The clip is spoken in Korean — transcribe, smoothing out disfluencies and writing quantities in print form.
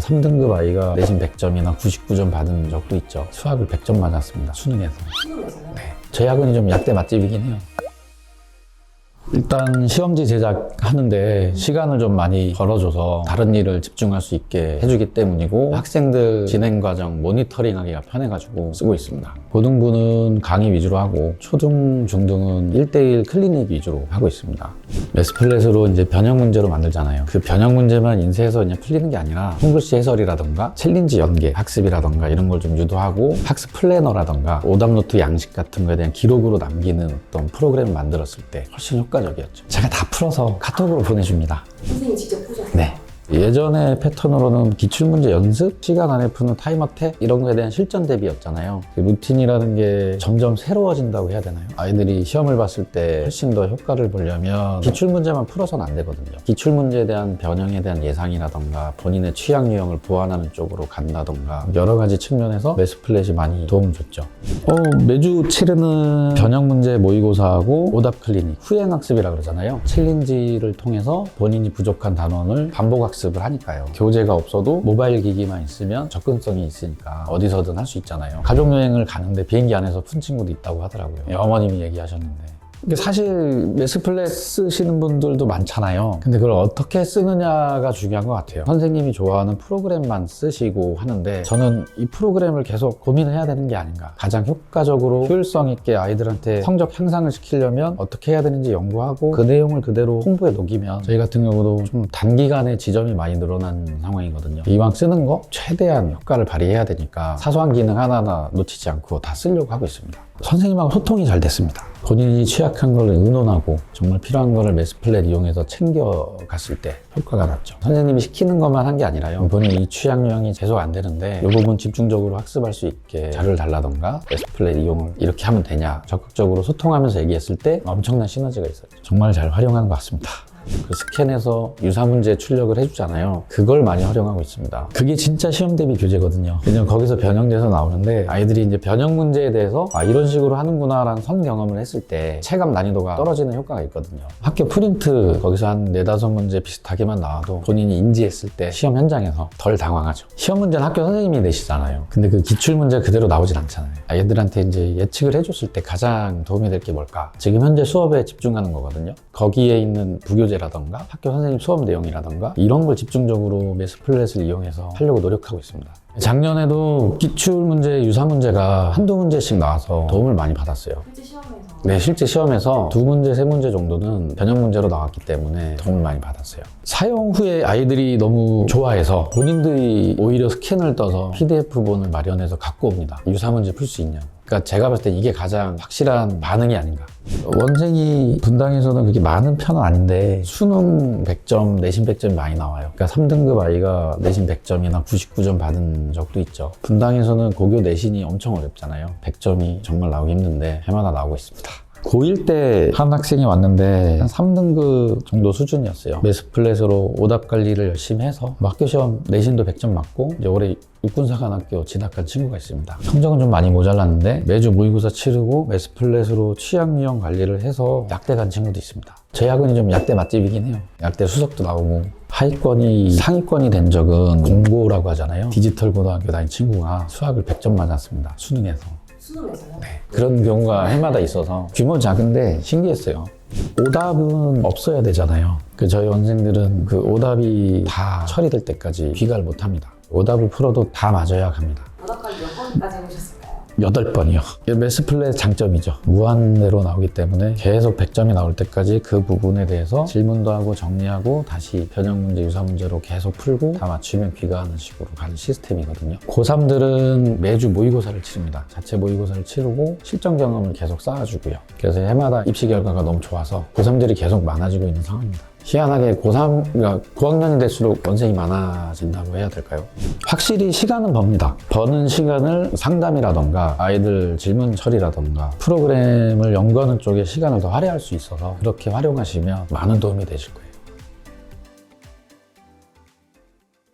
3등급 아이가 내신 100점이나 99점 받은 적도 있죠. 수학을 100점 맞았습니다. 수능에서. 수능에서요? 네. 저희 학원이 좀 약대 맛집이긴 해요. 일단 시험지 제작하는데 시간을 좀 많이 벌어줘서 다른 일을 집중할 수 있게 해주기 때문이고, 학생들 진행 과정 모니터링하기가 편해가지고 쓰고 있습니다. 고등부는 강의 위주로 하고 초등, 중등은 1대1 클리닉 위주로 하고 있습니다. 매스플랫으로 이제 변형 문제로 만들잖아요. 그 변형 문제만 인쇄해서 그냥 풀리는 게 아니라 콩글씨 해설이라던가 챌린지 연계 학습이라던가 이런 걸 좀 유도하고, 학습 플래너라던가 오답노트 양식 같은 거에 대한 기록으로 남기는 어떤 프로그램을 만들었을 때 훨씬 효과적이었죠. 제가 다 풀어서 카톡으로 보내줍니다. 선생님이 직접 푸셨어요? 네. 예전의 패턴으로는 기출문제 연습, 시간 안에 푸는 타임어택 이런 거에 대한 실전 대비였잖아요. 그 루틴이라는 게 점점 새로워진다고 해야 되나요? 아이들이 시험을 봤을 때 훨씬 더 효과를 보려면 기출문제만 풀어서는 안 되거든요. 기출문제에 대한 변형에 대한 예상이라던가 본인의 취약 유형을 보완하는 쪽으로 간다던가 여러 가지 측면에서 매스플랫이 많이 도움을 줬죠. 매주 치르는 변형 문제 모의고사하고 오답 클리닉, 후행학습이라 그러잖아요. 챌린지를 통해서 본인이 부족한 단원을 반복 학습을 하니까요. 교재가 없어도 모바일 기기만 있으면 접근성이 있으니까 어디서든 할 수 있잖아요. 가족여행을 가는데 비행기 안에서 푼 친구도 있다고 하더라고요. 어머님이 얘기하셨는데. 사실 매스플랫 쓰시는 분들도 많잖아요. 근데 그걸 어떻게 쓰느냐가 중요한 것 같아요. 선생님이 좋아하는 프로그램만 쓰시고 하는데, 저는 이 프로그램을 계속 고민을 해야 되는 게 아닌가. 가장 효과적으로 효율성 있게 아이들한테 성적 향상을 시키려면 어떻게 해야 되는지 연구하고 그 내용을 그대로 홍보에 녹이면, 저희 같은 경우도 좀 단기간에 지점이 많이 늘어난 상황이거든요. 이왕 쓰는 거 최대한 효과를 발휘해야 되니까 사소한 기능 하나하나 놓치지 않고 다 쓰려고 하고 있습니다. 선생님하고 소통이 잘 됐습니다. 본인이 취약한 걸 의논하고 정말 필요한 거를 매스플랫 이용해서 챙겨갔을 때 효과가 났죠. 선생님이 시키는 것만 한 게 아니라요. 본인 이 취약 유형이 계속 안 되는데 이 부분 집중적으로 학습할 수 있게 자료를 달라던가 매스플랫 이용을 이렇게 하면 되냐, 적극적으로 소통하면서 얘기했을 때 엄청난 시너지가 있었죠. 정말 잘 활용하는 것 같습니다. 그 스캔해서 유사문제 출력을 해주잖아요. 그걸 많이 활용하고 있습니다. 그게 진짜 시험 대비 교재거든요. 그냥 거기서 변형돼서 나오는데, 아이들이 이제 변형 문제에 대해서 이런 식으로 하는구나 라는 선 경험을 했을 때 체감 난이도가 떨어지는 효과가 있거든요. 학교 프린트 거기서 한 4-5문제 비슷하게만 나와도 본인이 인지했을 때 시험 현장에서 덜 당황하죠. 시험 문제는 학교 선생님이 내시잖아요. 근데 그 기출문제 그대로 나오진 않잖아요. 아이들한테 이제 예측을 해줬을 때 가장 도움이 될 게 뭘까? 지금 현재 수업에 집중하는 거거든요. 거기에 있는 부교재라던가 학교 선생님 수업 내용이라던가 이런 걸 집중적으로 매스플랫을 이용해서 하려고 노력하고 있습니다. 작년에도 기출문제, 유사문제가 한두 문제씩 나와서 도움을 많이 받았어요. 실제 시험에서? 네, 실제 시험에서 2문제, 3문제 정도는 변형 문제로 나왔기 때문에 도움을 많이 받았어요. 사용 후에 아이들이 너무 좋아해서 본인들이 오히려 스캔을 떠서 PDF본을 마련해서 갖고 옵니다. 유사문제 풀 수 있냐고. 그러니까 제가 봤을 때 이게 가장 확실한 반응이 아닌가. 원생이 분당에서는 그렇게 많은 편은 아닌데 수능 100점, 내신 100점이 많이 나와요. 그러니까 3등급 아이가 내신 100점이나 99점 받은 적도 있죠. 분당에서는 고교 내신이 엄청 어렵잖아요. 100점이 정말 나오기 힘든데 해마다 나오고 있습니다. 고1 때 한 학생이 왔는데 한 3등급 정도 수준이었어요. 매스플랫으로 오답 관리를 열심히 해서 학교 시험 내신도 100점 맞고 이제 올해 육군사관학교 진학한 친구가 있습니다. 성적은 좀 많이 모자랐는데 매주 모의고사 치르고 매스플랫으로 취약 유형 관리를 해서 약대 간 친구도 있습니다. 저희 학원이 좀 약대 맛집이긴 해요. 약대 수석도 나오고 하위권이 상위권이 된 적은 공고라고 하잖아요. 디지털 고등학교 다닌 친구가 수학을 100점 맞았습니다. 수능에서. 수능에서요? 네, 그런 경우가 해마다 있어서 규모 작은데 신기했어요. 오답은 없어야 되잖아요. 저희 원생들은 그 오답이 다 처리될 때까지 귀가를 못 합니다. 오답을 풀어도 다 맞아야 합니다. 오답까지 몇 번까지 해보셨을까요? 8번이요. 매스플랫 장점이죠. 무한대로 나오기 때문에 계속 100점이 나올 때까지 그 부분에 대해서 질문도 하고 정리하고 다시 변형 문제, 유사 문제로 계속 풀고 다 맞추면 귀가하는 식으로 가는 시스템이거든요. 고3들은 매주 모의고사를 치릅니다. 자체 모의고사를 치르고 실전 경험을 계속 쌓아주고요. 그래서 해마다 입시 결과가 너무 좋아서 고3들이 계속 많아지고 있는 상황입니다. 희한하게 그러니까 고학년이 될수록 원생이 많아진다고 해야 될까요? 확실히 시간은 법니다. 버는 시간을 상담이라던가 아이들 질문 처리라던가 프로그램을 연구하는 쪽에 시간을 더 할애할 수 있어서 그렇게 활용하시면 많은 도움이 되실 거예요.